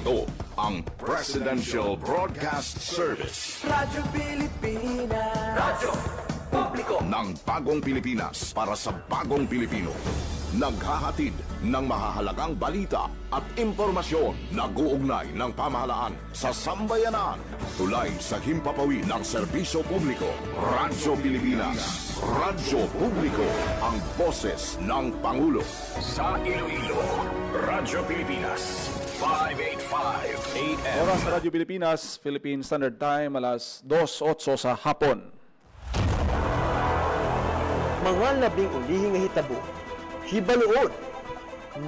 Ito ang Presidential Broadcast Service Radyo Pilipinas. Radyo Publiko ng Bagong Pilipinas para sa Bagong Pilipino. Naghahatid ng mahahalagang balita at impormasyon na guugnay ng pamahalaan sa sambayanan. Tulay sa himpapawid ng serbisyo publiko. Radyo Pilipinas. Radyo Publiko, ang boses ng Pangulo. Sa Iloilo, Radyo Pilipinas. 585 AM. Oras sa Radyo Pilipinas, Philippine Standard Time, alas 2:08 sa hapon. Mga labing ulihing nga hitabo, hibaluon,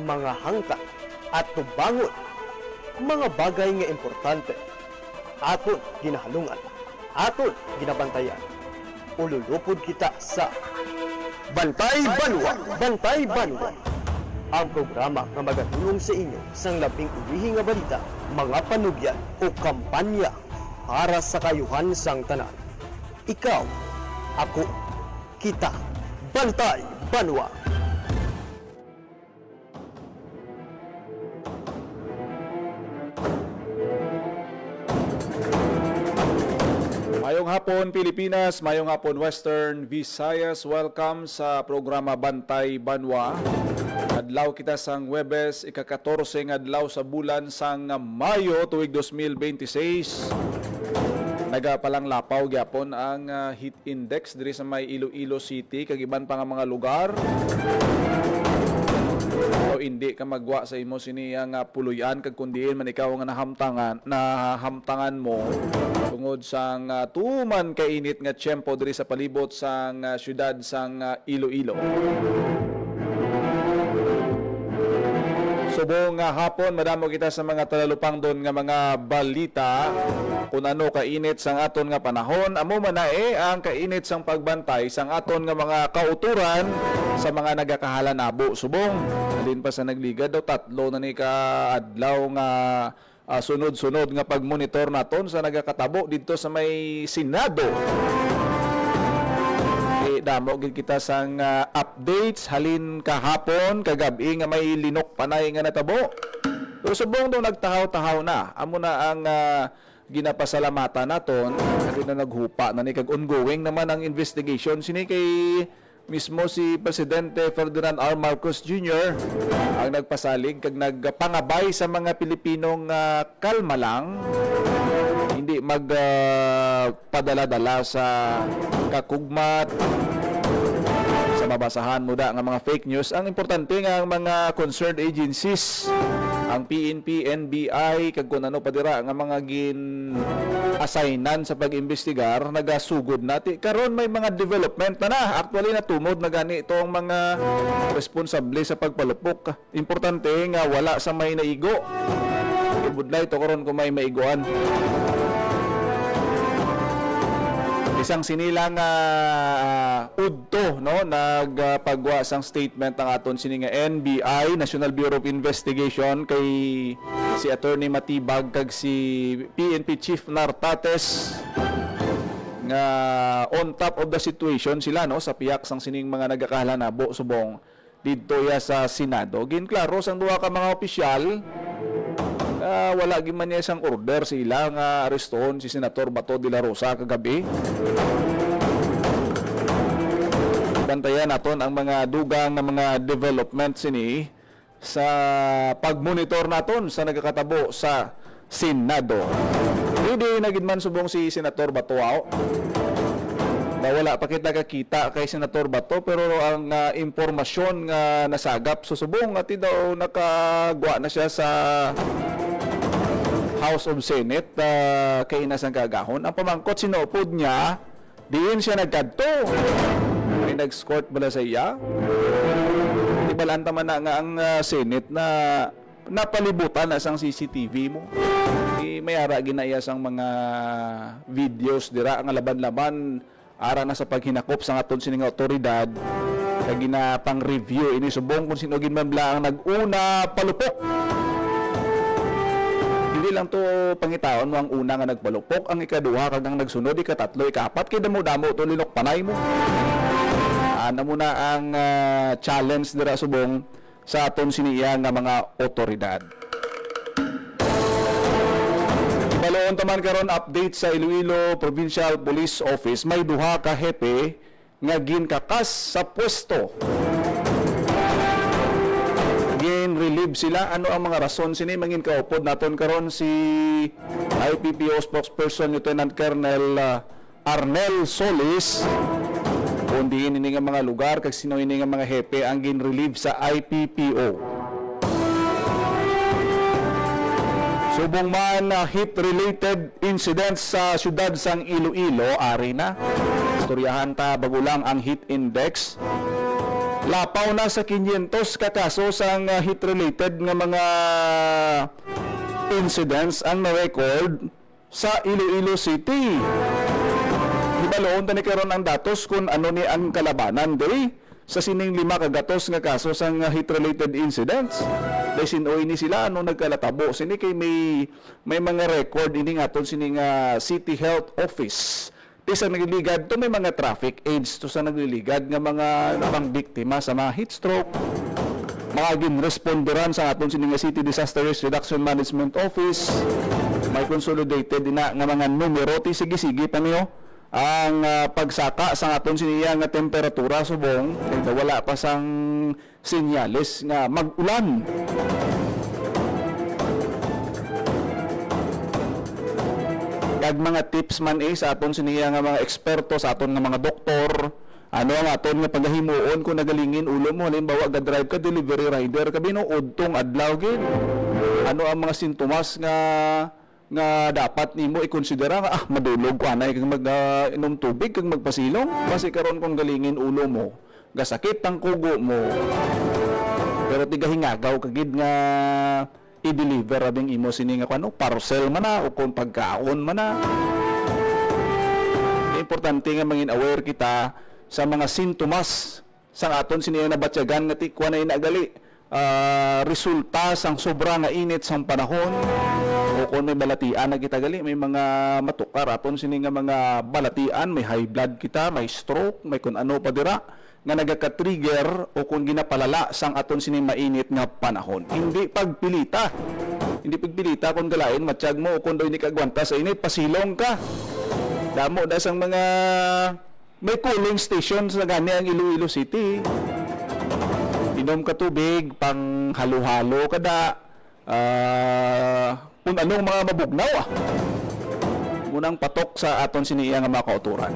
mga hangka at tubangon, mga bagay nga importante, aton ginahalungan, aton ginabantayan. Ululupod kita sa Bantay Banwa! Bantay Banwa! Ang programa nga magatulong sa inyo sang labing ulihing nga balita, mga panugyan o kampanya para sa kayuhan sang tanan. Ikaw, ako, kita, Bantay Banwa! Mayong hapon Pilipinas, mayong hapon Western Visayas. Welcome sa programa Bantay Banwa. Adlaw kita sang Webes, ika-14 nga adlaw sa bulan sang Mayo tuig 2026. Nagapalang lapaw gyapon ang heat index diri sa may Iloilo City kag iban pa nga mga lugar. O hindi ka magwa sa imo sini nga puluyan kag kundiin man ikaw nga nahamtangan mo tungod sang tuman kainit nga tiyempo diri sa palibot sang syudad sang Iloilo. Subong hapon, madamo kita sa mga talalupang doon nga mga balita kung ano kainit sang aton nga panahon. Amo man na ang kainit sang pagbantay sang aton nga mga kauturan sa mga nagakahalanabo. Subong, alin pa sa nagligad daw, 3 na ni ka adlaw nga sunod-sunod nga pagmonitor naton sa nagakatabo dito sa may Senado. Damo gid kita sang updates halin kahapon kagabi nga may linok panay nga natabo. Pero subong daw nagtahaw-tahaw na. Amo na ang ginapasalamatan naton kasi na naghupa na ni kag ongoing naman ang investigation sini kay mismo si Presidente Ferdinand R. Marcos Jr. ang nagpasalig kag nagpangabay sa mga Pilipinong kalma lang, hindi magpadala-dala sa kakugmat, sa mabasahan mo da nga mga fake news. Ang importante nga ang mga concerned agencies, ang PNP, NBI, kag kung ano pa dira nga mga gin-assignan sa pag-imbestigar, nagasugod nati. Karon may mga development na. Actually, natumod na gani itong mga responsable sa pagpalupok. Importante nga wala sa may naigo. Ibudlay to karon kung may maiguan. Isang sinilang udto no nagpagwa sang statement ang aton sini nga NBI, National Bureau of Investigation, kay si Attorney Matibag kag si PNP Chief Nartates nga on top of the situation sila no sa piyak sang sining mga nagakahalanabo subong didto ya sa Senado. Ginklaro sang duha ka mga opisyal, wala giman niya isang order sila nga arestohon si Senator Bato de la Rosa kagabi. Bantayan naton ang mga dugang nga mga development sini sa pagmonitor naton sa nagakatabo sa Senado. Hindi na gid man subong si Senator Bato wala pa kita kakita kay Senator Bato, pero ang impormasyon nga nasagap susubong at daw nakagwa na siya sa House of Senate kay nasang kagahon. Ang pamangkot sinupod niya, diin siya nagkadto. May nag-escort bala sa iya. Ibalanta man na nga ang Senate na napalibutan na sang CCTV mo. Mayara ginaya sang mga videos dira ang laban-laban ara na sa paghinakop sa aton sining otoridad kag ginapang review ini subong kung sino gid man bla ang nag-una palupok. Hindi lang to pangitaon mo ang una nga nagpalupok, ang ikaduha kag ang nagsunod, ikatatlo, ikapat, kay damo-damo to linok panay mo. Ano muna ang challenge dira subong sa aton siniya nga mga otoridad. Dayon taman karon update sa Iloilo Provincial Police Office, may duha ka hepe nga ginkakas sa pwesto. Gin-relieve sila. Ano ang mga rason sini mangin kaupod naton karon si IPPO spokesperson Lieutenant Colonel Arnel Solis. Kundi ini nga mga lugar kag sino ini nga mga hepe ang gin-relieve sa IPPO. Subong man heat-related incidents sa syudad sang Iloilo, ari na. Istoryahan ta bago lang ang heat index. Lapaw na sa 500 ka kaso sang heat-related nga mga incidents ang na-record sa Iloilo City. Hibaloon ta ni karon ang datos kung ano ni ang kalabanan diri sa sining 5 kagatos nga kaso sang heat-related incidents. Dahil sinoy ni sila ano nagkalatabo. Sini kay may mga record ini nga ton sini nga City Health Office. Di sa nagliligad to may mga traffic aids to sa nagliligad nga mga nabang biktima sa mga heat stroke. Mga ginresponderan sa aton sini nga City Disaster Risk Reduction Management Office. May consolidated ina nga mga numero ti sige-sige pa niyo ang pagsaka sa aton siniya nga temperatura subong kay wala pa sang senyales nga mag-ulan. Kag mga tips man sa aton siniya nga mga eksperto sa aton nga mga doktor, ano ang aton nga paghimuon kung nagalingin ulo mo halimbawa ga drive ka delivery rider kabi no udtong adlaw gid. Ano ang mga sintomas nga dapat nimo ikonsidera nga madulog ko anay kag mag-inom tubig kag magpasilong kasi karon kung galingin ulo mo gasakit ang kugo mo pero tigahingagaw kagid nga i-deliver abing imo sini nga kano parcel man na o kung pagkaon man na. Importante nga mangin aware kita sa mga sintomas sa aton sini na batyagan nga tikwa na inagali resulta sang sobra nga init sang panahon o kung may balatian na kita gali may mga matukar aton sini nga mga balatian may high blood kita may stroke may kun ano pa dira nga nagaka-trigger o kung ginapalala sang aton sini mainit nga panahon hindi pagpilita kung galain matsyag mo o kung daw hindi kagwanta sa init pasilong ka damo da sang mga may cooling station sa gani ang Iloilo City. Inom ka tubig, pang halo-halo kada, kung anong mga mabugnaw Munang patok sa aton siniya nga mga kauturan.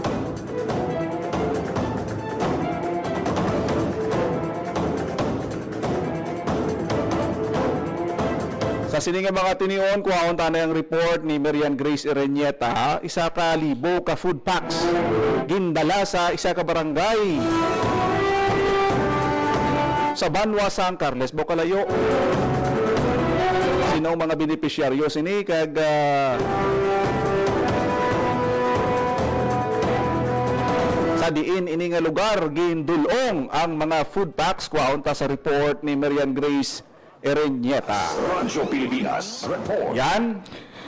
Sa sininga mga tinion, kuhaon tanay ang report ni Marian Grace Ereñeta, 1,000 ka food packs gindala sa isa ka barangay sa Banwa, San Carles, Bocalayo. Sino ang mga benepisyaryo sini kag sa diin ini nga lugar gindulong ang mga food packs kuhaon ta sa report ni Marian Grace Ereñeta. Radyo Pilipinas Report. Yan.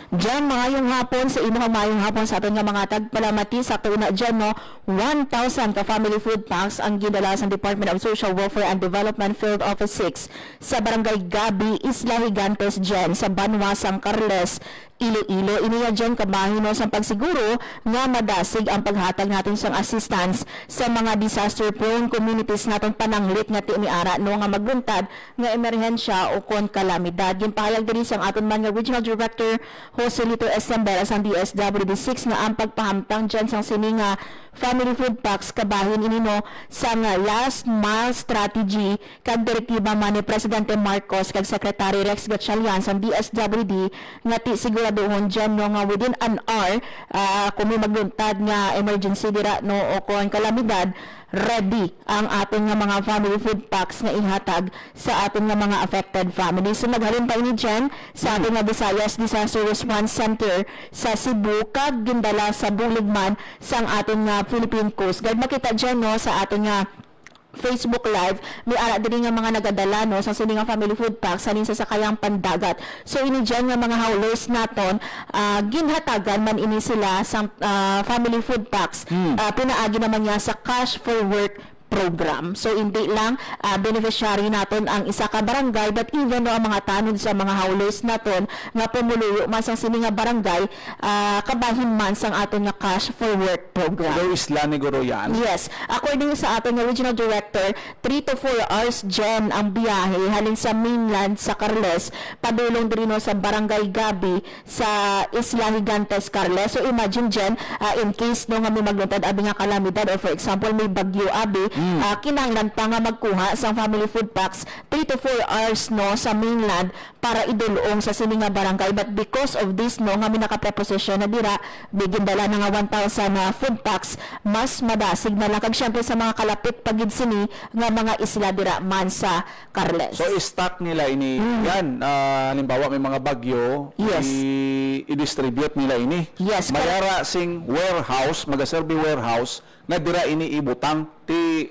Diyan, mayong hapon sa inyong mayong hapon sa aton nga mga tagpalamati sa tuna dyan, no, 1,000 ka family food packs ang gindala sa Department of Social Welfare and Development Field Office 6 sa Barangay Gabi, Isla Higantes dyan sa Banwa, San Carles, Iloilo. Iniya dyan kabahin no, sa pagsiguro nga madasig ang paghatag natin sang assistance sa mga disaster-prone communities natin pananglit nga tiimiara no nga magluntad nga emerhensya o kon kalamidad. Ginpahayag din sang aton man nga Regional Director Jose Lito Estambera sa DSWD6 nga ang pagpahamtang dyan sang sininga family food packs kabahin ini no sa nga last mile strategy kag direktiba man ni Presidente Marcos kag Secretary Rex Gatchalian sa DSWD nga ti siguraduhon dyan no nga within an hour kung may magluntad nga emergency dira no o kung kalamidad ready ang aton nga mga family food packs nga ihatag sa aton nga mga affected families. So naghalin pa ini dyan sa aton nga Visayas Disaster Response Center sa Cebu kag gindala sa Buligman sang aton nga Philippine Coast Guard. Makita dyan no sa aton nga Facebook Live, may ara din nga mga nagadala no sa sining nga family food packs halin sa sakayang pandagat. So ini dyan nga mga haulers naton ginhatagan man ini sila sa family food packs. Pinaagi naman niya sa Cash for Work program. So hindi lang beneficiary naton ang isa ka barangay, but even no ang mga tanod sa mga howlers naton nga pumuluyo man sang sini nga barangay, kabahin man sang aton nga cash for work program. Hello, Isla Negoro yan. Yes. According sa ating original director, 3 to 4 hours dyan ang biyahe halin sa mainland sa Carles, padulong din sa Barangay Gabi sa Isla Gigantes, Carles. So imagine dyan, in case no nga may magluntad abi nga kalamidad, or for example may bagyo abi, kinahanglan pa nga magkuha sa family food packs 3 to 4 hours no sa mainland para idulong sa sini nga barangay. But because of this no nga may nakapreposisyon na dira, bigyan dala na nga 1,000 na food packs, mas madasig na lang kag syempre sa mga kalapit pagid sini nga mga isla dira man sa Carles. So, stock nila ini. Yan, halimbawa may mga bagyo, Yes. i-distribute nila ini. Yes, Mayara sing warehouse, magaserbi warehouse, nga dira ini ibutang ti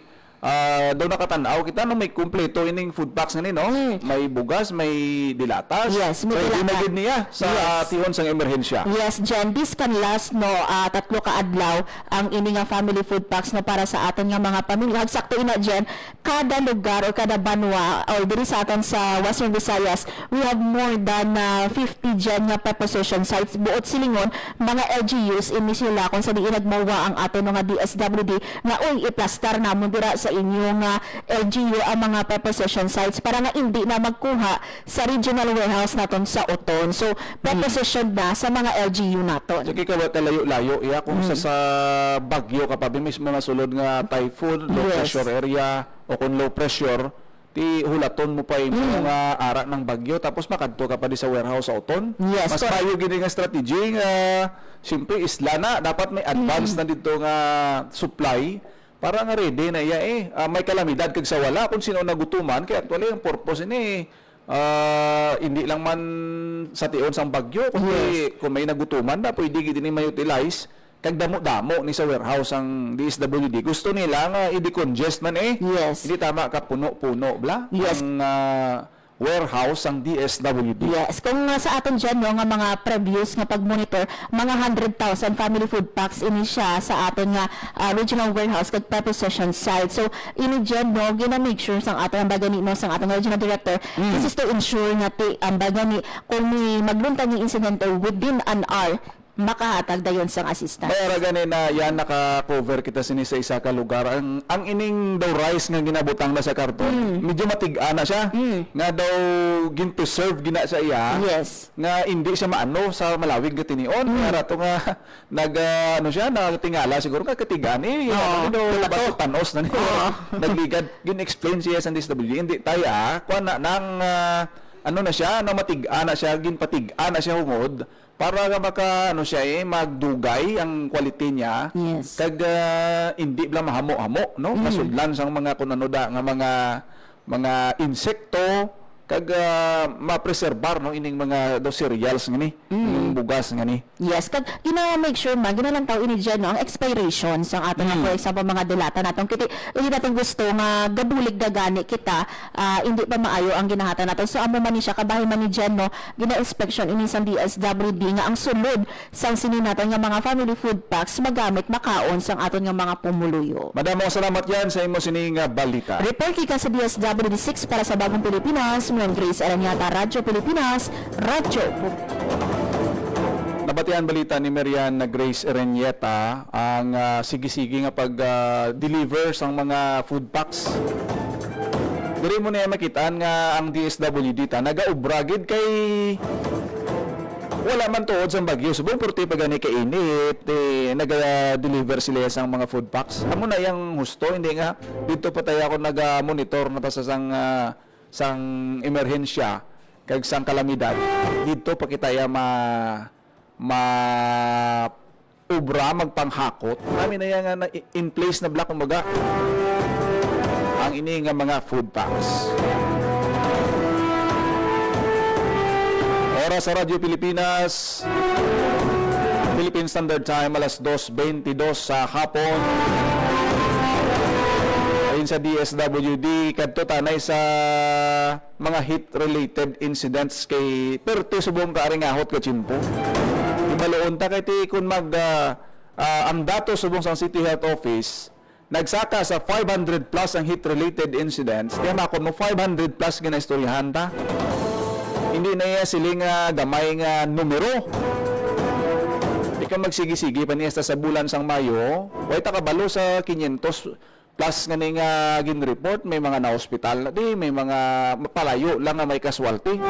daw nakatanaw kita no may kumpleto ining food packs nga ni no. May bugas, may dilatas. Yes, may Pwede dilata. na gid niya sa Yes. tihon sang emerhensya. Yes, Jen, this can last no 3 ka adlaw ang ini nga family food packs no para sa aton nga mga pamilya. Ug sakto ina Jen, kada lugar o kada banwa or diri sa aton sa Western Visayas, we have more than 50 Jen nga preposition sites buot silingon mga LGUs ini sila kung sa diin nagmawa ang aton nga DSWD nga uy iplastar namon dira sa inyong LGU ang mga preposition sites para nga hindi na magkuha sa regional warehouse naton sa Oton. So preposition na sa mga LGU naton. Sige ka ba layo-layo iya kung sa bagyo ka pa mismo nga sulod nga typhoon, low Yes. pressure area o kung low pressure, ti hulaton mo pa yung mga ara ng bagyo tapos makadto ka pa di sa warehouse sa Oton. Yes, Mas correct. payo gini nga strategy nga siyempre isla na dapat may advance na dito nga supply para nga ready na iya may kalamidad kag sa wala kung sino nagutuman kaya actually ang purpose ini hindi lang man sa tiyon sang bagyo kundi kung may nagutuman na pwede gid ni ma-utilize kag damo-damo ni sa warehouse ang DSWD gusto nila nga i-decongest man Yes. hindi tama ka puno-puno bla Yes. ang warehouse ang DSWD. Yes, kung sa aton dyan, no, nga mga previews nga pag-monitor, mga 100,000 family food packs ini siya sa aton nga regional warehouse kag preposition site. So, ini dyan, no, gina-make sure sang aton ang bagani, no, sang aton regional director, this is to ensure nga ang bagani, kung may magluntang yung incident within an hour, makahatag dayon sang assistance. Mayara gani na yan naka-cover kita sini sa isa ka lugar. Ang ining daw rice nga ginabutang na sa karton, medyo matig-a na siya. Nga daw gin-preserve gina sa iya. Yes. Nga hindi siya maano sa malawig nga tinion. Nga rato nga ano siya nagtingala siguro nga katigan daw panos na niya. Nagligad gin-explain siya sa DSWD. Hindi tayo kuan na nang ano na siya, na matig-a na siya, ginpatig-a na siya hungod para nga maka ano siya magdugay ang quality niya. Yes. Kag hindi bla mahamo-hamo no masudlan sang mga kunanoda nga mga insekto kag ma-preserbar no ining mga do cereals ngani yung bugas ngani. Yes, kag gina-make sure man ginalantaw ini dyan, no, ang expiration sang aton nga, for example mga dilata naton kiti hindi natin gusto nga gabulig dagani kita hindi pa maayo ang ginahatan naton. So amo man ni siya kabahin man ni dyan, no, gina-inspection ini sang DSWD nga ang sulod sang sini naton nga mga family food packs magamit makaon sang aton nga mga pumuluyo. Madam, salamat yan sa imo sining balita. Report kita sa DSWD 6 para sa Bagong Pilipinas, Mwen Grace Aranyata, Radyo Pilipinas, Radyo Nabatian balita ni Marian na Grace Ereñeta ang sige-sige nga pag-deliver sang mga food packs. Diri mo na makitaan nga ang DSWD ta nagaobragid kay wala man tuod sa bagyo. Subong porti pag gani kainit, naga-deliver sila sang mga food packs. Amo na yang husto, hindi nga dito pa tayo ako naga-monitor na ta sa sang emerhensya kag sang kalamidad. Dito pa kita ubra magpanghakot. Kami na yan nga in place na black kumbaga ang ini nga mga food packs. Oras sa Radyo Pilipinas, Philippine Standard Time, alas 2:22 sa hapon. Ayon sa DSWD, kadto tanay sa mga heat-related incidents kay perti subong kaaringahot ka chimpo. Ibaloon ta kay ti kun ang dato subong sa City Health Office nagsaka sa 500 plus ang heat-related incidents, kaya ako mo 500 plus ginaistoryahan ta. Hindi na iya siling gamay nga numero. Ikaw magsigi-sigi pa niya sa bulan sang Mayo, way ta kabalo sa 500 plus nga nga gin-report, may mga na-hospital na di, may mga palayo lang nga may casualty.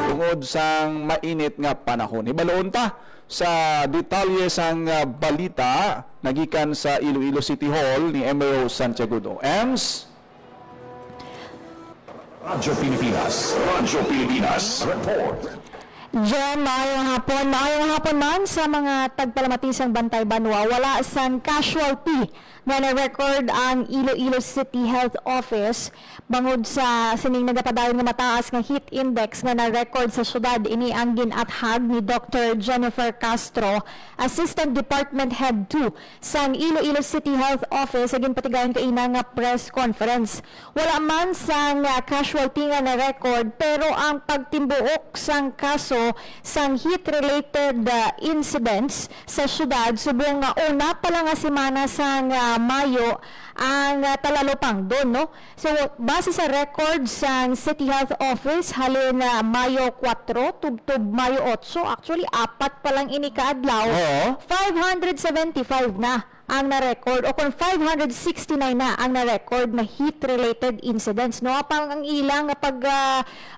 Tungod sang mainit nga panahon. Ibaloon ta sa detalye sang balita nagikan sa Iloilo City Hall ni Emero Santiago. Ems? Radyo Pilipinas, report. John, maayong hapon man sa mga tagpalamatisang Bantay Banwa. Wala sang casualty na na-record ang Iloilo City Health Office bangod sa sining nagapadayon nga mataas nga heat index nga na-record sa syudad. Ini ang ginathag ni Dr. Jennifer Castro, Assistant Department Head 2 sang Iloilo City Health Office, sa ginpatigayon kaina nga press conference. Wala man sang casualty nga na-record, pero ang pagtimbuok sang kaso sang heat-related incidents sa syudad subong nga una pa lang nga semana sang Mayo ang talalupang doon, no? So, base sa record sang City Health Office, halin Mayo 4, tubtob Mayo 8, actually, 4 pa lang ini kaadlaw, Oo. 575 na ang na-record, o kung 569 na ang na-record na heat-related incidents, no? Pang ang ilang pag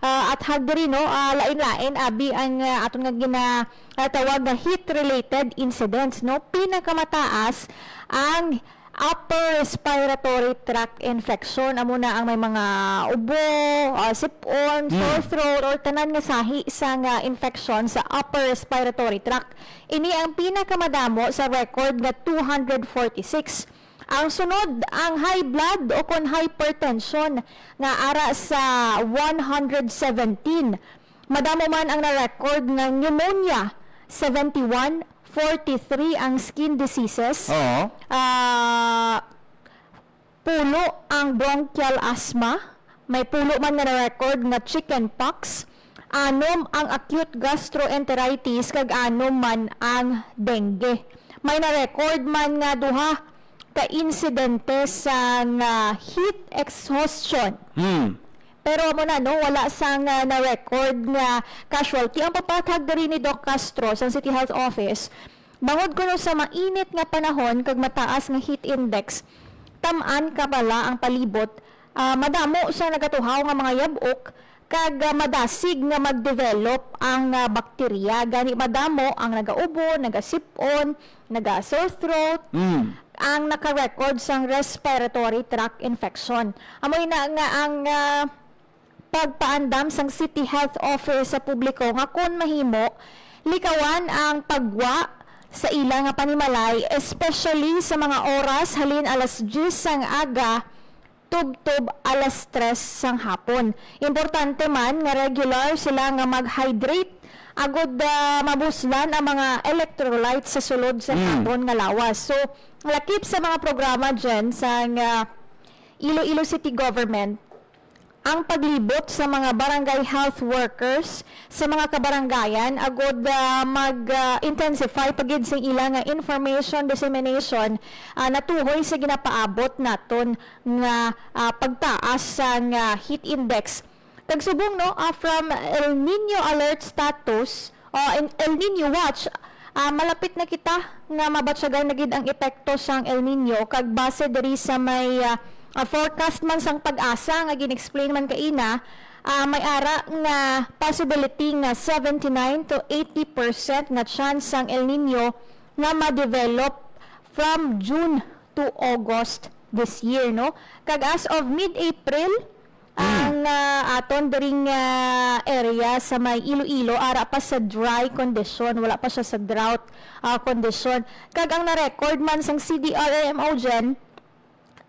athag diri, no? Lain-lain, abi ang aton nga ginatawag na heat-related incidents, no? Pinakamataas ang upper respiratory tract infection. Amo na ang may mga ubo, sipon, sore throat, or tanan nga sahi sa infection sa upper respiratory tract. Ini ang pinakamadamo sa record nga 246. Ang sunod, ang high blood o kon hypertension nga ara sa 117. Madamo man ang na-record nga pneumonia, 71. 43 ang skin diseases. Oo. Pulo ang bronchial asthma. May pulo man nga na-record nga chickenpox. 6 ang acute gastroenteritis, kag 6 man ang dengue. May na-record man nga duha ka insidente sa heat exhaustion. Pero mo na, no, wala sang na-record nga casualty. Ang papatag diri ni Doc Castro sa City Health Office, bangod ko no sa mainit nga panahon kag mataas nga heat index, tam-an ka bala ang palibot, madamo sa nagatuhaw nga mga yabok, kag madasig nga mag-develop ang bakterya. Gani madamo ang nagaubo, nagasipon, naga-sore throat, ang naka-record sang respiratory tract infection. Amoy na nga ang pagpaandam sang City Health Office sa publiko nga kung mahimo, likawan ang pagwa sa ilang nga panimalay, especially sa mga oras halin alas 10 sang aga, tubtob alas 3 sang hapon. Importante man nga regular sila nga mag-hydrate agod mabuslan ang mga electrolytes sa sulod sa hapon nga lawas. So, lakip sa mga programa dyan sa Iloilo City Government, ang paglibot sa mga barangay health workers sa mga kabarangayan agod mag-intensify pagid sa ilang information dissemination natuhoy sa ginapaabot naton nga pagtaas sa heat index. Tagsubong, no, from El Nino alert status o El Nino watch, malapit na kita nga mabatsagan na gid ang epekto sang El Nino kag base diri sa may forecast man sang Pag-asa nga gin-explain man kaina, may ara nga possibility nga 79 to 80% nga chance sang El Nino nga ma-develop from June to August this year, no? Kag as of mid-April, ang aton daring area sa may Iloilo ara pa sa dry condition, wala pa siya sa drought condition. Kag ang na-record man sang CDRMO dyan,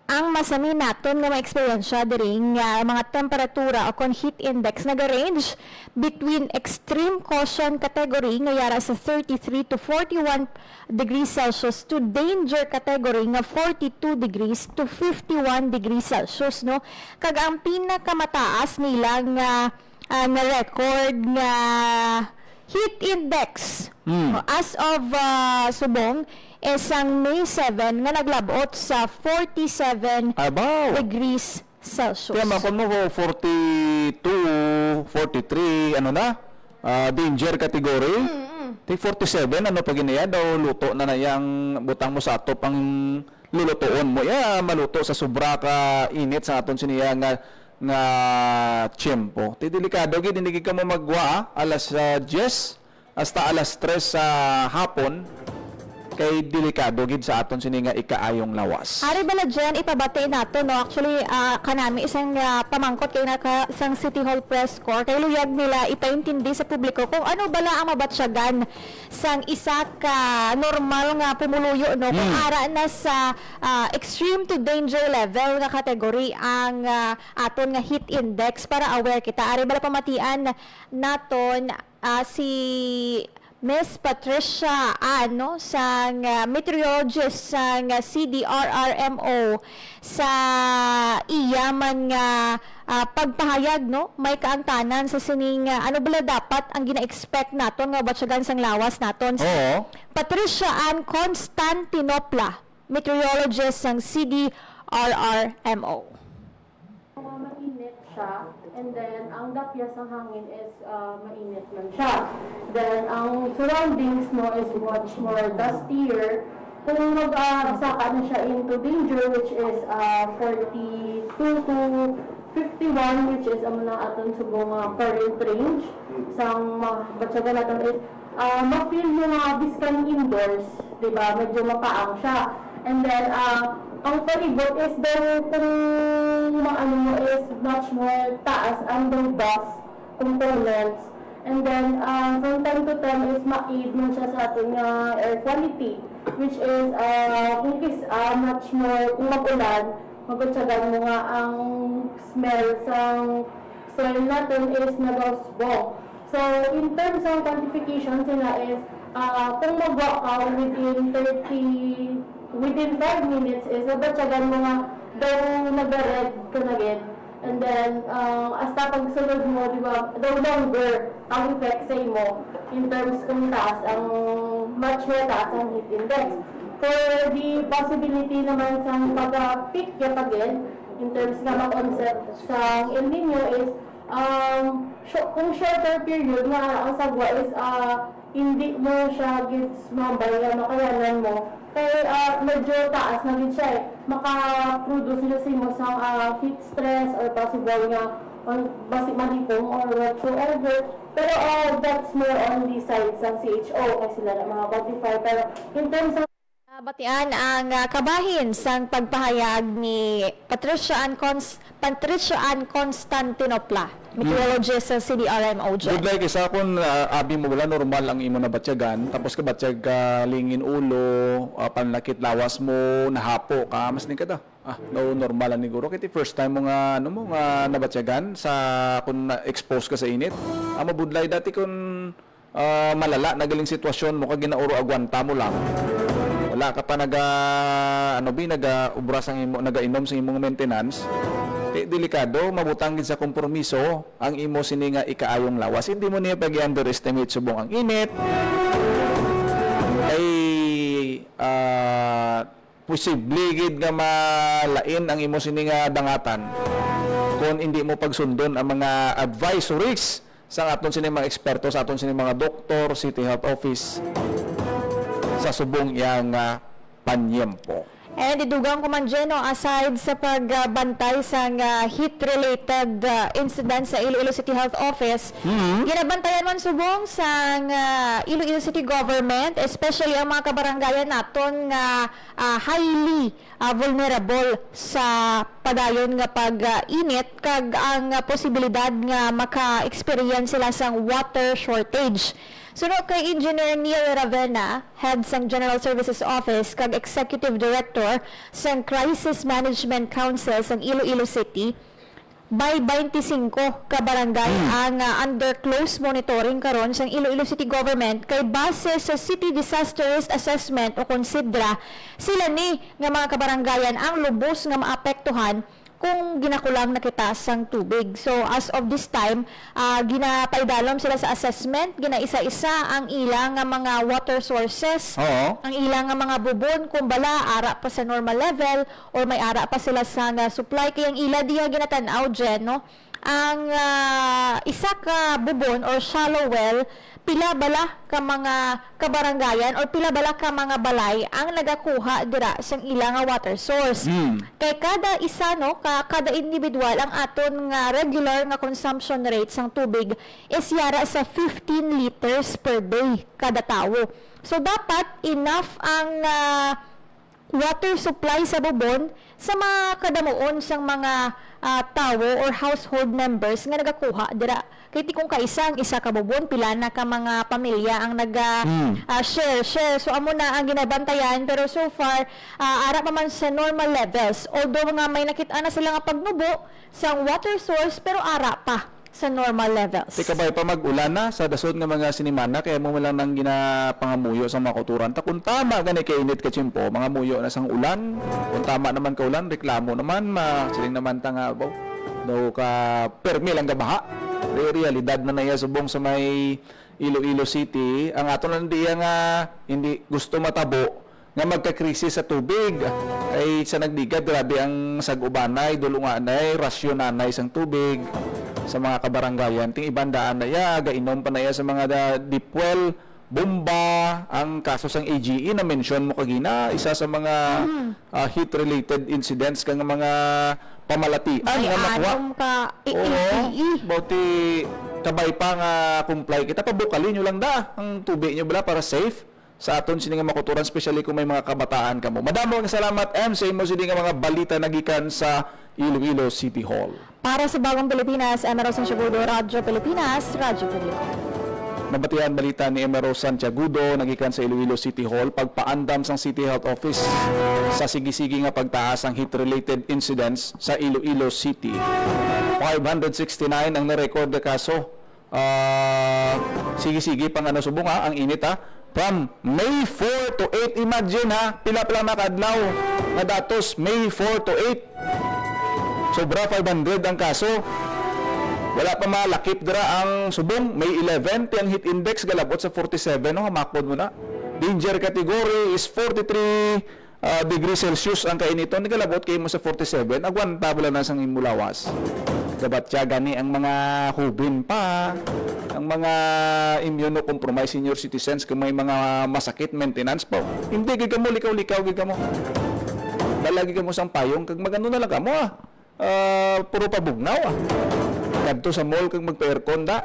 ang masami naton nga ma-experiensya diring mga temperatura o kon heat index nag-range between extreme caution category nga yara sa 33 to 41 degrees Celsius to danger category nga 42 degrees to 51 degrees Celsius, no? Kag ang pinakamataas nila nga record nga heat index as of subong isang May 7 nga naglabot sa 47 Abaw! degrees Celsius. Kaya makon mo 42, 43, ano na? Danger category. Take 47, ano pag iniya daw luto na yang butang mo sa ato pang lulutuon mo. Maluto sa sobra ka init sa aton siniya nga tiyempo. Ti delikado gid hindi ka mo magwa alas 10 hasta alas 3 sa hapon kay delikado gid sa aton sini nga ikaayong lawas. Ari bala dyan, ipabati nato, no? Actually, kanami isang pamangkot kayo na isang City Hall Press Corps. Kay luyag nila ipaintindi sa publiko kung ano bala ang mabatsyagan sang isa ka normal nga pumuluyo, no? Kung ara na sa extreme to danger level nga kategory ang aton nga heat index para aware kita. Ari bala pamatian naton si Miss Patricia ano sang meteorologist sang CDRRMO sa iyaman nga pagpahayag, no, may kaangtanan sa sining ano bala dapat ang gina-expect naton nga batsyagan sang lawas naton. Oo. Patricia Ann Constantinopla, meteorologist sang CDRRMO. Mainit siya, and then ang dapyas ng hangin is mainit lang siya. Then ang surroundings mo is much more dustier. Kung magsaka na siya into danger, which is 42 to 51, which is ang na aton subong current range sang batsyagan natin is ma-feel mo nga biskan indoors, di ba? Medyo mapaang siya. And then ang palibot is daw kung maano mo is much more taas ang daw dust components. And then from time to time is ma-aid mo siya sa ating air quality, which is much more kung mag-ulan, magutsagan mo nga ang smell sa soil natin is nag-usbo. So in terms of quantification sila is kung mag-walk ka within 5 minutes is nabatsagan mo nga daw nag-red ka na gid. And then hasta pagsunod mo, di ba, daw longer ang effect sa imo in terms kung taas ang much more taas ang heat index. For the possibility naman sa pag-peak yet again in terms nga mag-onset sa El Nino is kung shorter period nga ang sagwa is hindi mo siya gets mambay nga makayanan mo kay medyo taas na din siya maka-produce nila sa heat stress or possible nga basic malipong or whatsoever. Pero that's more on the side sa CHO kasi sila na mga quantify. Pero in terms of Batian ang kabahin sang pagpahayag ni Patricia Ann Constantinopla, meteorologist sa CDRMO. Good like isa kung abi mo wala normal ang imo na batyagan tapos ka batyag ka lingin ulo, panlakit lawas mo, nahapo ka, mas din ka daw normal ang niguro. Kaya first time mo nga ano mo nga nabatyagan sa kung na-expose ka sa init. Mabudlay dati kung malala nagaling sitwasyon mo ka ginauro agwanta mo lang. Wala ka pa nag-ubra sang imo, nagainom sa imong maintenance. Delikado, mabutang gid sa kompromiso ang imo sini nga ikaayong lawas. Hindi mo niya pag-underestimate subong ang init. Ay posible gid nga malain ang imo sini nga dangatan kung hindi mo pagsundon ang mga advisories sa aton sini mga eksperto, sa aton sini mga doktor, City Health Office sa subong yang panyempo. And idugang ko man dyan, no, aside sa pagbantay sa heat-related incident sa Iloilo City Health Office, ginabantayan man subong sa Iloilo City Government, especially ang mga kabaranggayan naton nga highly vulnerable sa padayon nga pag-init kag ang posibilidad nga maka-experience sila sa water shortage. Sunod kay Engineer Neil Ravena, Head sang General Services Office kag Executive Director sang Crisis Management Council sang Iloilo City, by 25 ka barangay ang under close monitoring karon sang Iloilo City Government kay base sa City Disaster Risk Assessment o konsidra sila ni nga mga kabaranggayan ang lubos nga maapektuhan kung ginakulang na kita sang tubig. So as of this time, ginapaidalom sila sa assessment, ginaisa-isa ang ilang nga mga water sources, Oo. ang ilang nga mga bubon kung bala ara pa sa normal level or may ara pa sila sa nga supply kayang ila diha ginatan-aw dyan, no? Ang isa ka bubon or shallow well, pila bala ka mga kabarangayan or pila bala ka mga balay ang nagakuha dira sang ilang nga water source. Kay kada isa, no, kada individual ang aton nga regular nga consumption rate sang tubig is yara sa 15 liters per day kada tawo. So dapat enough ang water supply sa bubon sa mga kadamuon sang mga tawo or household members nga nagakuha dira. Kaya kung kaisang isa ka bubon, pila na ka mga pamilya ang share. So amo na ang ginabantayan, pero so far ara pa man sa normal levels. Although nga may nakita na sila nga pagnubo sa water source, pero ara pa sa normal levels. Tika ba pa mag-ulan na sa dasod nga mga sinimana kaya mo lang nang ginapangamuyo sa mga kuturan. Ta kung tama gani kay init ka tiyempo, mga muyo na sang ulan. Kung tama naman ka ulan, reklamo naman, siling naman ta nga daw ka permi lang gabaha. Realidad na naya subong sa may Iloilo City. Ang ato lang diya nga hindi gusto matabo nga magka-krisis sa tubig. Ay sa nagdigad, grabe ang sag-ubanay, dulunganay, rasyonanay sang tubig sa mga kabaranggayan. Ting ibandaan na ya, gainom pa na ya sa mga deep well, bomba, ang kaso sang AGE na mention mo kagina, isa sa mga heat-related incidents kang mga pamalatian Ay, nga nakuha. anom ka Bauti kabay pa nga comply kita, pabukalin nyo lang da ang tubig nyo bala para safe sa aton sini nga makuturan, especially kung may mga kabataan kamo. Madamo nga salamat sa imo sini nga mga balita nagikan sa Iloilo City Hall. Para sa Bagong Pilipinas, Emero Santiagudo, Radyo Pilipinas, Radyo Publiko. Nabatihan balita ni Emero Santiagudo nagikan sa Iloilo City Hall pagpaandam sang City Health Office sa sige-sige nga pagtaas ang heat-related incidents sa Iloilo City. 569 ang na-record na kaso. Sige-sige pang subong ang init From May 4 to 8, imagine pila lang nakadlaw na datos May 4 to 8. Sobra 500 ang kaso. Wala pa malakip dira ang subong. May 11, tiyang heat index galabot sa 47, no? Hamakod mo na. Danger category is 43 degrees Celsius ang kainiton. Galabot kayo mo sa 47. Agwanta wala na sang imulawas. Dapat siya gani ang mga hubin pa, ang mga immunocompromised senior citizens kung may mga masakit maintenance pa. Hindi, gig mo, likaw-likaw, gig mo. Dalagi ka mo sang payong, kag magano na lang ka mo puro pabugnaw kadto sa mall kag magpa-aircon da.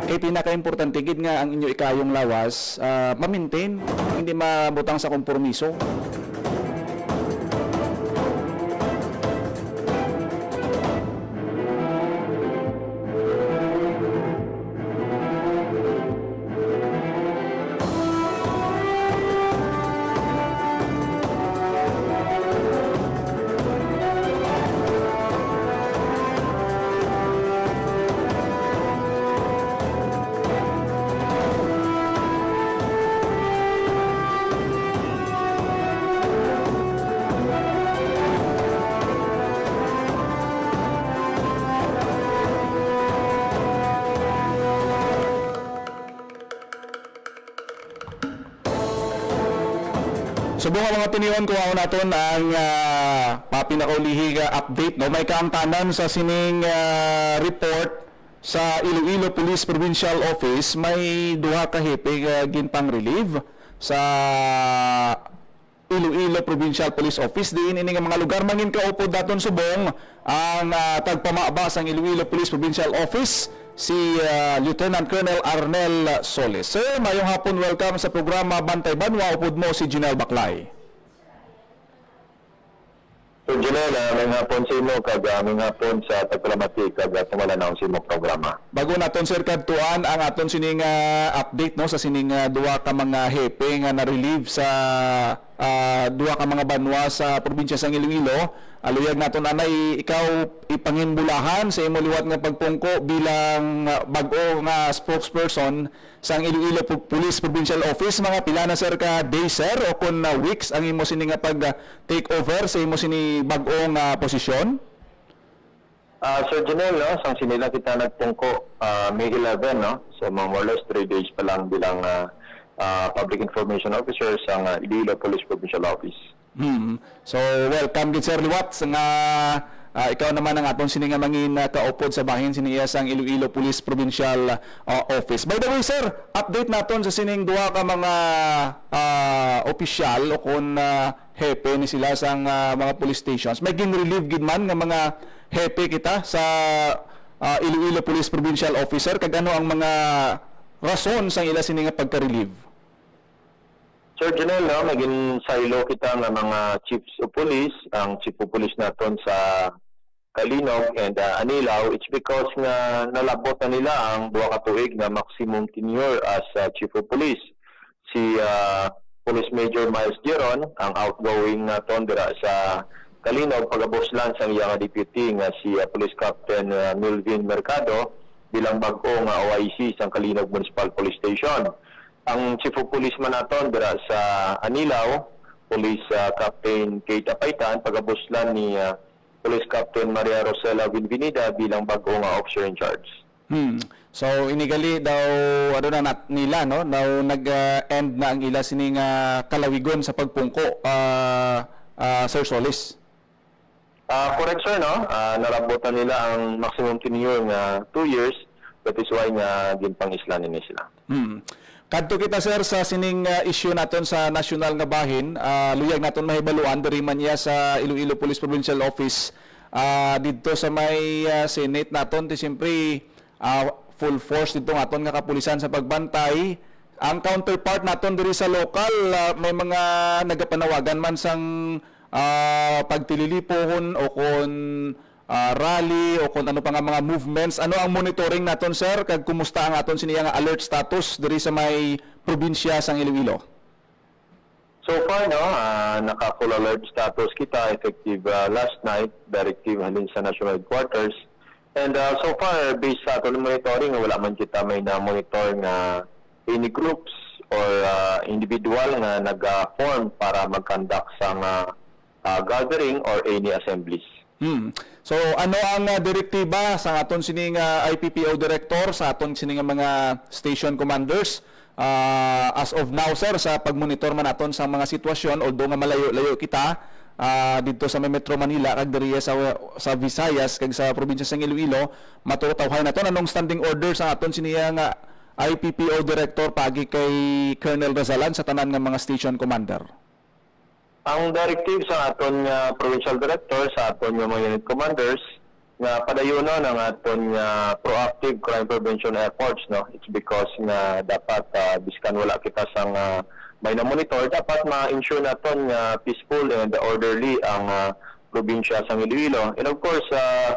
Kay pinaka-importante gid nga ang inyo ikayong lawas ma-maintain, hindi mabutang sa kompromiso. Subong mga tiniwan ko naton ang pinakaulihi update, no? May kaangtanan sa sining report sa Iloilo Police Provincial Office. May duha ka hepe ginpang relieve sa Iloilo Provincial Police Office. Diin ini nga mga lugar mangin kaupod daton subong ang tagpamaba sang Iloilo Police Provincial Office, si Lieutenant Colonel Arnel Soles. Sir, mayong hapon, welcome sa programa Bantay Banwa. Upod mo si Junel Baclay. So, Junel, may hapon sa imo, may hapon sa Tagpalamati, tumala na sa imo programa. Bago naton sir kadtuan ang aton sining update, no, sa sining duwa ka mga hepe nga na-relieve sa duha ka mga banwa sa probinsya sa Iloilo. Aluyag naton anay ikaw ipanginbulahan sa imo liwat nga pagpungko bilang bag-o nga spokesperson sa Iloilo Police Provincial Office. Mga pila na sir ka days sir o kun weeks ang imo sini nga pag take over sa imo sini bag-o nga posisyon? Sir Janelle, no, sang sinila kita nagpungko May 11, no? So mga more or less 3 days pa lang bilang Public Information Officer sa Iloilo Police Provincial Office. So welcome gid sir liwat nga ikaw naman ang aton sini nga mangin kaupod sa bahin siniya sang Iloilo Police Provincial Office. By the way sir, update naton sa sining duha ka mga opisyal o kun hepe ni sila sang mga police stations. May gin-relieve gid man nga mga hepe kita sa Iloilo Police Provincial Officer kag ano ang mga rason sang ila sini nga pagka-relieve? Sir Janelle, no, maging silo kita ng mga chiefs of police, ang chief of police naton sa Kalinog and Anilaw. It's because nga nalabot na nila ang 2 ka tuig na maximum tenure as chief of police. Si Police Major Miles Geron, ang outgoing naton dira sa Kalinog, pagabos lang sa iyang deputy nga si Police Captain Melvin Mercado bilang bag-o nga OIC sa Kalinog Municipal Police Station. Ang chief of police man naton dira sa Anilaw, Police Captain Kate Apaitan, pagabos lang ni Police Captain Maria Rosela Vinvinida bilang bag-o nga officer in charge. So inigali daw ano na nila no, daw nag-end na ang ila sining kalawigon sa pagpungko Sir Solis. Correct sir, no? Narabotan nila ang maximum tenure nga 2 years. That is why nga ginpang-islanin ni sila. Kadto kita sir sa sining issue naton sa national nga bahin, luyag naton mahibaluan diri man iya sa Iloilo Police Provincial Office didto sa may Senate naton ti siyempre full force dito aton nga kapulisan sa pagbantay. Ang counterpart naton diri sa local may mga nagapanawagan man sang pagtililipohon o kon rally o kung ano pa nga mga movements. Ano ang monitoring naton sir kag kumusta ang aton siniya nga alert status diri sa may probinsya sang Iloilo? So far, no, naka-full alert status kita effective last night, directive halin sa National Headquarters. And so far, based sa aton monitoring, wala man kita may na-monitor nga any groups or individual nga nag-form para mag-conduct sa gathering or any assemblies. So ano ang direktiba sa aton sining IPPO director, sa aton sining mga station commanders as of now sir sa pagmonitor man naton sa mga sitwasyon, although nga malayo-layo kita dito sa Metro Manila kag diri sa Visayas kag sa probinsya sa Iloilo, matutawhay naton anong standing order sa aton siniya nga IPPO director pagi kay Colonel Razalan sa tanan nga mga station commander? Ang directive sa aton provincial director sa aton mga unit commanders nga padayonon ang aton proactive crime prevention efforts, no. It's because nga dapat biskan wala kita sang may na monitor, dapat ma-ensure naton nga peaceful and orderly ang probinsya sa Iloilo. And of course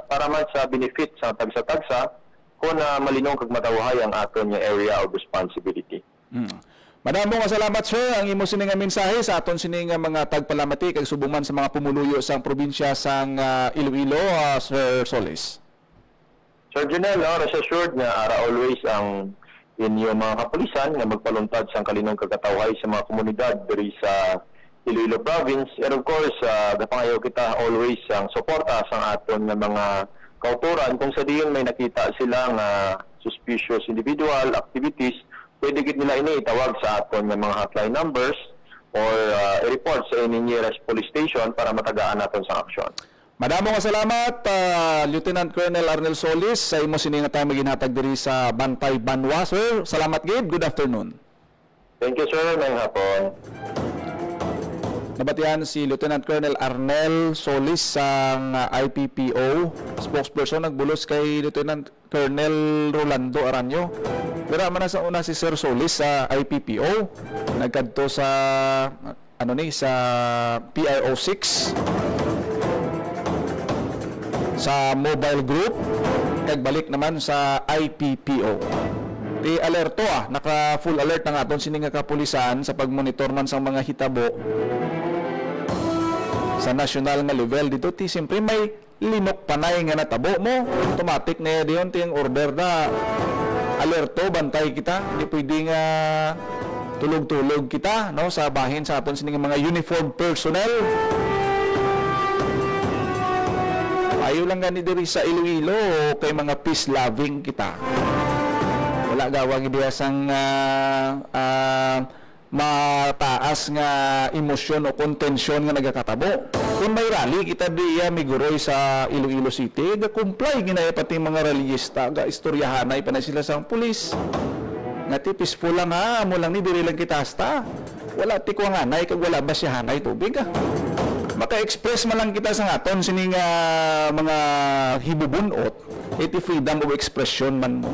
para man sa benefit sa tagsa-tagsa kung malinong kag matawhay ang aton area of responsibility. Madamo nga salamat sir ang imo sining mensahe sa aton sining mga tagpalamati kag subuman sa mga pumuluyo sang probinsya sang Iloilo, Sir Solis. Sir Janelle, rest assured nga ara always ang inyong mga kapulisan nga magpaluntad sang kalinong kagatawhay sa mga komunidad diri sa Iloilo Province. And of course, gapangayo kita always ang suporta sa aton nga mga kauturan kung sa diyon may nakita sila nga suspicious individual activities. Pwede gid nila ini itawag sa aton nga mga hotline numbers or i-report sa any nearest police station para matagaan naton sa aksyon. Madamo nga salamat Lieutenant Colonel Arnel Solis sa imo sini nga tayo maginhatag diri sa Bantay Banwa sir. Salamat gid. Good afternoon. Thank you sir, ngayong hapon. Nabatihan si Lieutenant Colonel Arnel Solis sang IPPO spokesperson, nagbulos kay Lieutenant Colonel Rolando Aranyo. Pero man sa una si Sir Solis sa IPPO, nagkadto sa sa PIO 6 sa mobile group, kagbalik naman sa IPPO. Di alerto naka full alert ang aton sini nga kapulisan sa pagmonitor man sang mga hitabo sa national nga level dito ti siyempre may linok panay nga natabo mo automatic na diyon ti ang order na alerto bantay kita di pwede nga tulog-tulog kita no sa bahin sa aton sini nga mga uniformed personnel. Ayaw lang gani diri sa Iloilo kay mga peace loving kita. Wala gawag diya sang mataas nga emosyon o kontensyon nga nagakatabo. Kung may rally kita diya miguroy sa Iloilo City, ga-comply ginaya pati mga rallyista, ga-istoryahanay pa na sila sa pulis. Nga ti peaceful lang mo lang ni diri lang kita hasta. Wala ti ko nga kag wala ba siya hanay tubig Maka-express man lang kita sa aton sining mga hibubunot, iti freedom of expression man mo.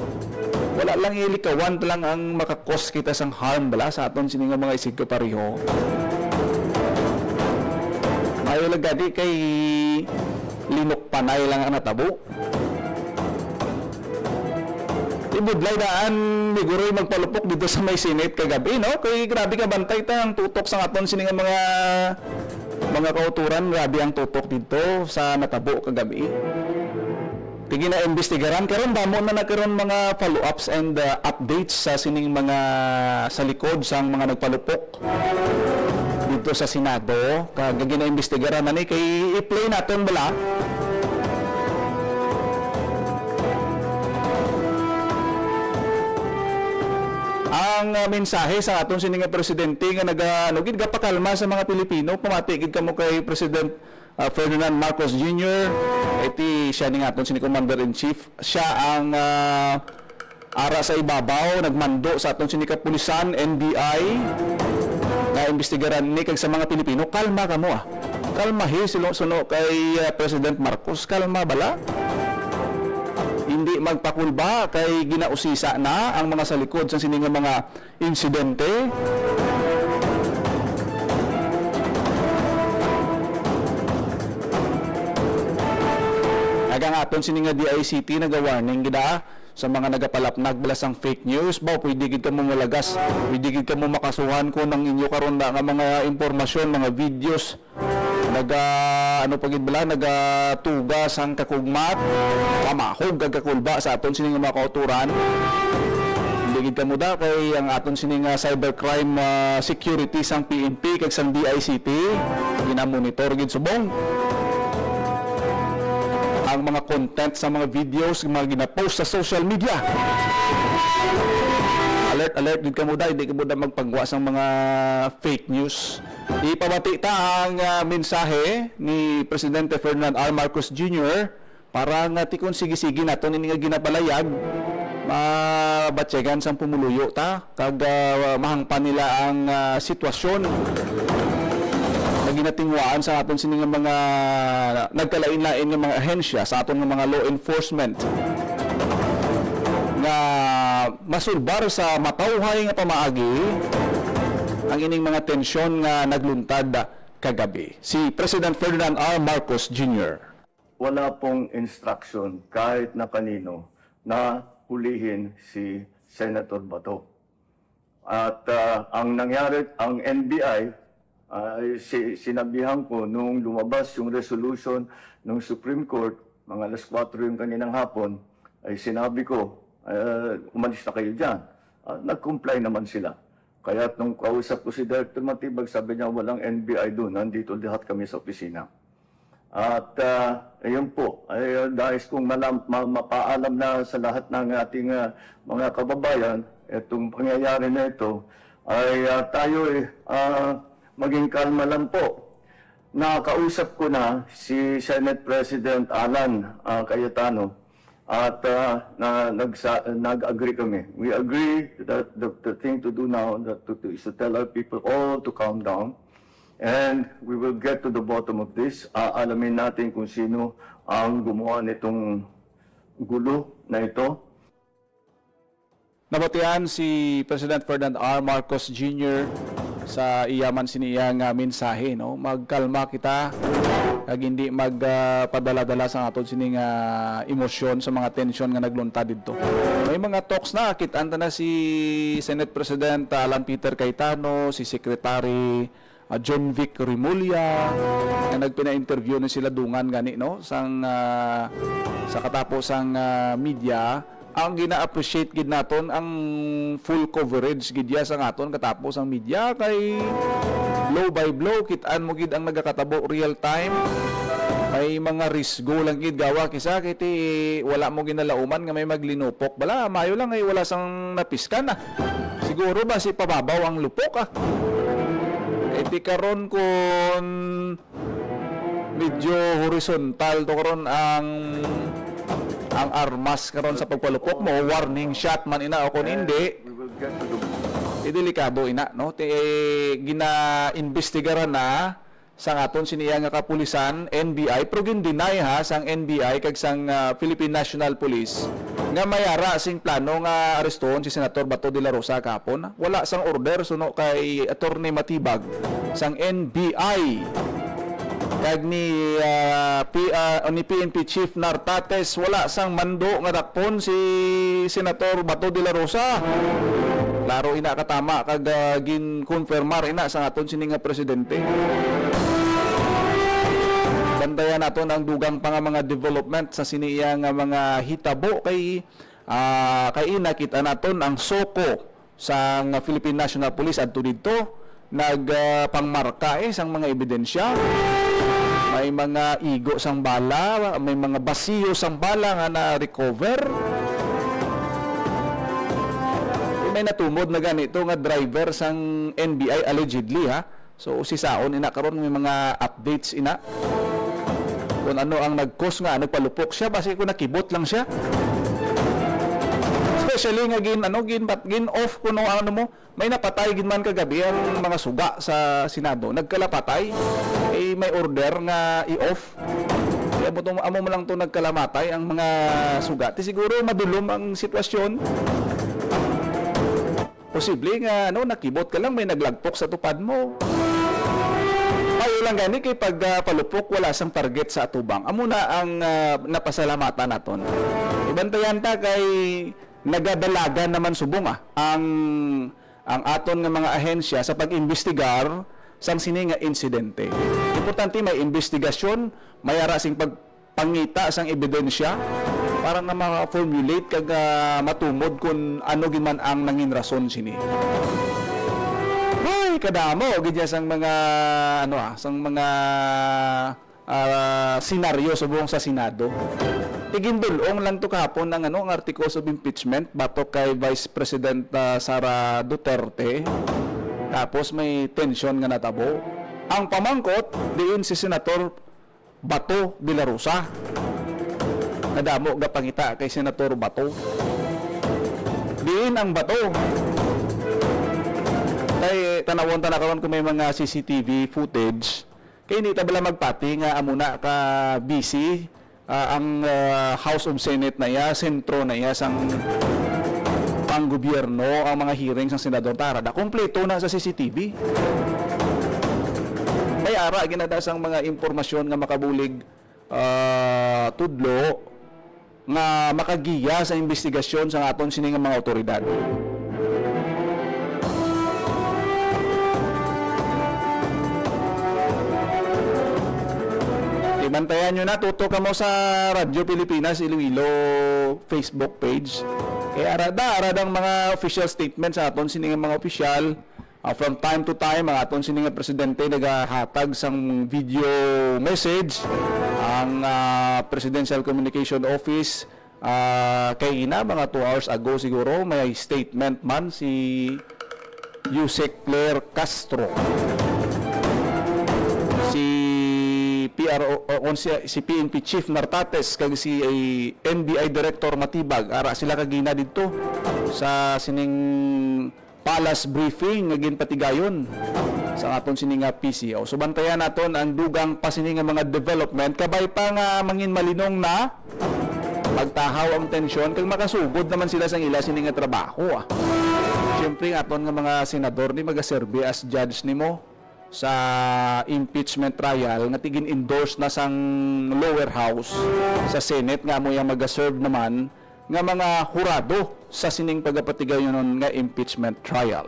Wala lang ilikawan lang ang makakos kita sang harm bala sa aton sini nga mga isig ko pareho. Mayo lagadi kay linok panay lang ang natabo. Ibudlay daan miguroy magpalupok dito sa may Senate kagabi no? Kay grabe ka bantay ta ang tutok sa aton sini nga mga kauturan, grabe ang tutok dito sa natabo kagabi. Tigi na investigaran karon damo na nagkaroon mga follow-ups and updates sa sining mga sa likod sang mga nagpalupok dito sa Senado. Kagagi na investigaran na ni kay i-play naton bala. Ang mensahe sa aton sining nga presidente nga naganugid gapakalma sa mga Pilipino, pamatigid kamo kay President Ferdinand Marcos Jr. Iti siya ni aton sini Commander-in-Chief. Siya ang ara sa ibabaw nagmando sa aton sini kapulisan NBI na imbestigaran ni kag sa mga Pilipino. Kalma kamo kalmahi suno kay President Marcos, kalma bala. Hindi magpakulba kay ginausisa na ang mga sa likod sa sining mga insidente. Agang aton sining nga DICT naga-warning gida sa mga nagapalapnag bala sang fake news. Ba pwede gid kamo malagas, pwede gid kamo makasuhan ko ng inyo karon na nga mga impormasyon, mga videos nagatugas ang kakugmat pamahog kag kakulba sa aton sining mga kauturan. Hindi gid kamo da kay ang aton sining cybercrime security sang PNP kag sang DICT gina-monitor gid subong ang mga content sa mga videos mga gina-post sa social media. Alert gid kamo da, hindi kamo da magpagwa sa mga fake news. Ipabati ta ang mensahe ni Presidente Ferdinand R. Marcos Jr. para nga tikon sige-sige naton ini nga ginabalayag mabatyagan sang pumuluyo ta kag mahangpan nila ang sitwasyon na ginatingwaan sa aton sini nga mga nagkalain-lain nga mga ahensya sa aton nga mga law enforcement nga masulbar sa matawhay nga pamaagi ang ining mga tensyon nga nagluntad kagabi. Si President Ferdinand R. Marcos Jr. Wala pong instruction kahit na kanino na hulihin si Senator Bato. At ang nangyari, ang NBI, sinabihan ko nung lumabas yung resolution ng Supreme Court, mga alas 4 yung kaninang hapon, ay sinabi ko, umalis na kayo dyan. Nag-comply naman sila. Kaya nung kausap ko si Director Matibag, sabi niya walang NBI doon, nandito lahat kami sa opisina. At ayun po, ay dahil kong mapaalam na sa lahat ng ating mga kababayan, itong pangyayari na ito, ay tayo maging kalma lang po. Nakausap ko na si Senate President Alan Cayetano at nag-agree kami. We agree that the thing to do now is to tell our people all to calm down. And we will get to the bottom of this. Alamin natin kung sino ang gumawa nitong gulo na ito. Nabatian si President Ferdinand R. Marcos Jr. sa iyaman siniya nga mensahe, no? Magkalma kita kag hindi magpadala-dala sa aton sini nga emosyon sa mga tensyon nga naglunta didto. May mga talks na kitaan na si Senate President Alan Peter Cayetano, si Secretary John Vic Remulla na nagpina-interview na sila dungan gani, no, sa katapos ang media. Ang gina-appreciate gid naton ang full coverage gid ya sa aton katapos ang media, kay blow by blow kitaan mo gid ang nagakatabo real time. May mga risgo lang gid gawa kisa kiti wala mo ginalauman nga may maglinupok bala, mayo lang ay wala sang napiskan na. Siguro ba si pababaw ang lupok Iti karon kun medyo horizontal to karon ang armas karon sa pagpalupok mo, warning shot man ina o kun hindi, We will get to the delikado ina, no? Gina-investigaran na sang aton siniya nga kapulisan, NBI, pero gin-deny sang NBI kag sang Philippine National Police nga mayara sing plano nga arestohon si Senator Bato de la Rosa kahapon. Wala sang order suno kay Attorney Matibag sang NBI kag ni PNP Chief Nartates, wala sang mando nga dakpon si Senator Bato de la Rosa. Klaro ina katama kag gin-confirmar ina sa aton sini nga presidente. Bantayan naton ang dugang pa nga mga development sa siniya nga mga hitabo kay nakita naton ang soko sa Philippine National Police adto didto nagpangmarka sang mga ebidensya. May mga igo sang bala, may mga basiyo sang bala nga na-recover. May natumod na ganito nga driver sang NBI allegedly So si Saon ina karon may mga updates ina. Kung ano ang nag-cause nga nagpalupok siya basi kung nakibot lang siya. Especially nga gin off kuno ano mo, may napatay gid man kagabi ang mga suga sa Senado. Nagkalapatay may order nga i-off. Kaya amo mo lang to nagkalamatay ang mga suga. Siguro madulom ang sitwasyon. Posible nga nakibot ka lang may naglagpok sa tupad mo. Payo lang gani kay pag palupok wala sang target sa atubang. Amo na ang napasalamatan naton. Ibantayan ta kay nagadalagan naman subong ang aton nga mga ahensya sa pag-imbestigar sang sini nga insidente. Importante may investigasyon, may ara sing pagpangita sang ebidensya para na ma-formulate kag matumod kung ano gid man ang nangin rason sini. Hoy, kadamo gid sang mga sang mga senaryo subong sa Senado. Tigindulong lang to kahapon ng ang articles of impeachment batok kay Vice President Sara Duterte. Tapos may tension nga natabo. Ang pamangkot diin si Senator Bato de la Rosa. Nadamo ga pangita kay Senator Bato. Diin ang Bato. Kay tanawon ta na karon kung may mga CCTV footage. Kay hindi ta bala magpati nga amuna ka busy ang House of Senate na iya, sentro na iya sang panggobyerno, ang mga hearings ng Senador Tarada. Kompleto na sa CCTV. May ara ginada sang mga impormasyon nga makabulig tudlo nga makagiya sa investigasyon sa aton sini nga mga otoridad. Bantayan nyo na, tuto ka mo sa Radyo Pilipinas Iloilo Facebook page. Kaya aradang mga official statements sa aton sining mga opisyal. From time to time, ang aton sining presidente nagahatag sang video message. Ang Presidential Communication Office kay ina mga 2 hours ago siguro may statement man si Yusek Claire Castro. Si PNP Chief Nartates kag si NBI Director Matibag ara sila kagina didto sa sining palace briefing nga ginpatigayon sa aton sining PCO. So bantayan naton ang dugang pa sining mga development kabay pa nga mangin malinong na magtahaw ang tensyon kag makasugod naman sila sa ila sining trabaho. Siyempre, aton nga mga senador ni magaserve as judge nimo sa impeachment trial nga tigin endorse na sang lower house sa Senate nga mo yung magaserve naman nga mga hurado sa sining pagapatigayon nga impeachment trial.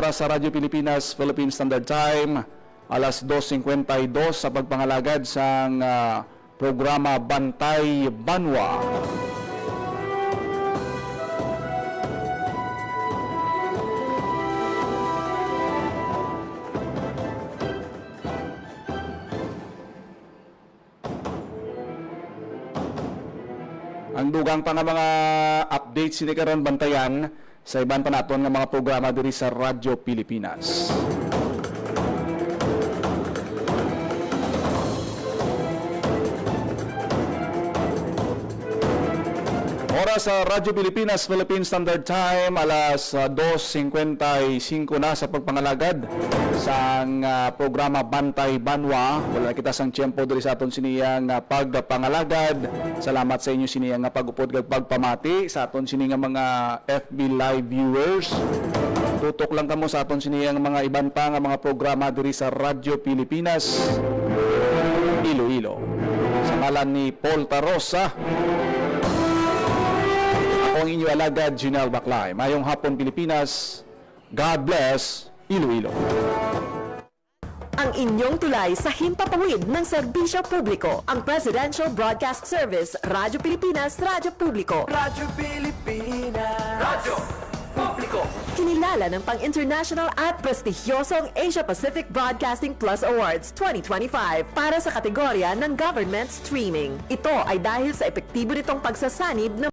Oras sa Radyo Pilipinas, Philippine Standard Time, alas 2:52 sa pagpangalagad sang programa Bantay Banwa. Ang dugang pa nga mga updates sini karon bantayan sa iban pa naton nga mga programa diri sa Radyo Pilipinas. Oras sa Radyo Pilipinas, Philippine Standard Time, alas 2:55 na sa pagpangalagad sa programa Bantay Banwa. Wala na kita sang tiyempo diri sa aton siniyang pagpangalagad. Salamat sa inyo siniyang pag-upod kag pagpamati sa aton siniyang mga FB Live viewers. Tutok lang kamo sa aton siniyang mga iban pa nga mga programa diri sa Radyo Pilipinas, Iloilo. Sa ngalan ni Paul Tarosa, ang inyo alagad, Junel Baclay. Mayong hapon, Pilipinas. God bless, Iloilo. Ang inyong tulay sa himpapawid ng serbisyo publiko. Ang Presidential Broadcast Service, Radyo Pilipinas, Radyo Publiko. Radyo Pilipinas. Radyo Publiko. Kinilala ng pang-international at prestigyosong Asia Pacific Broadcasting Plus Awards 2025 para sa kategorya ng Government Streaming. Ito ay dahil sa epektibo nitong pagsasanib ng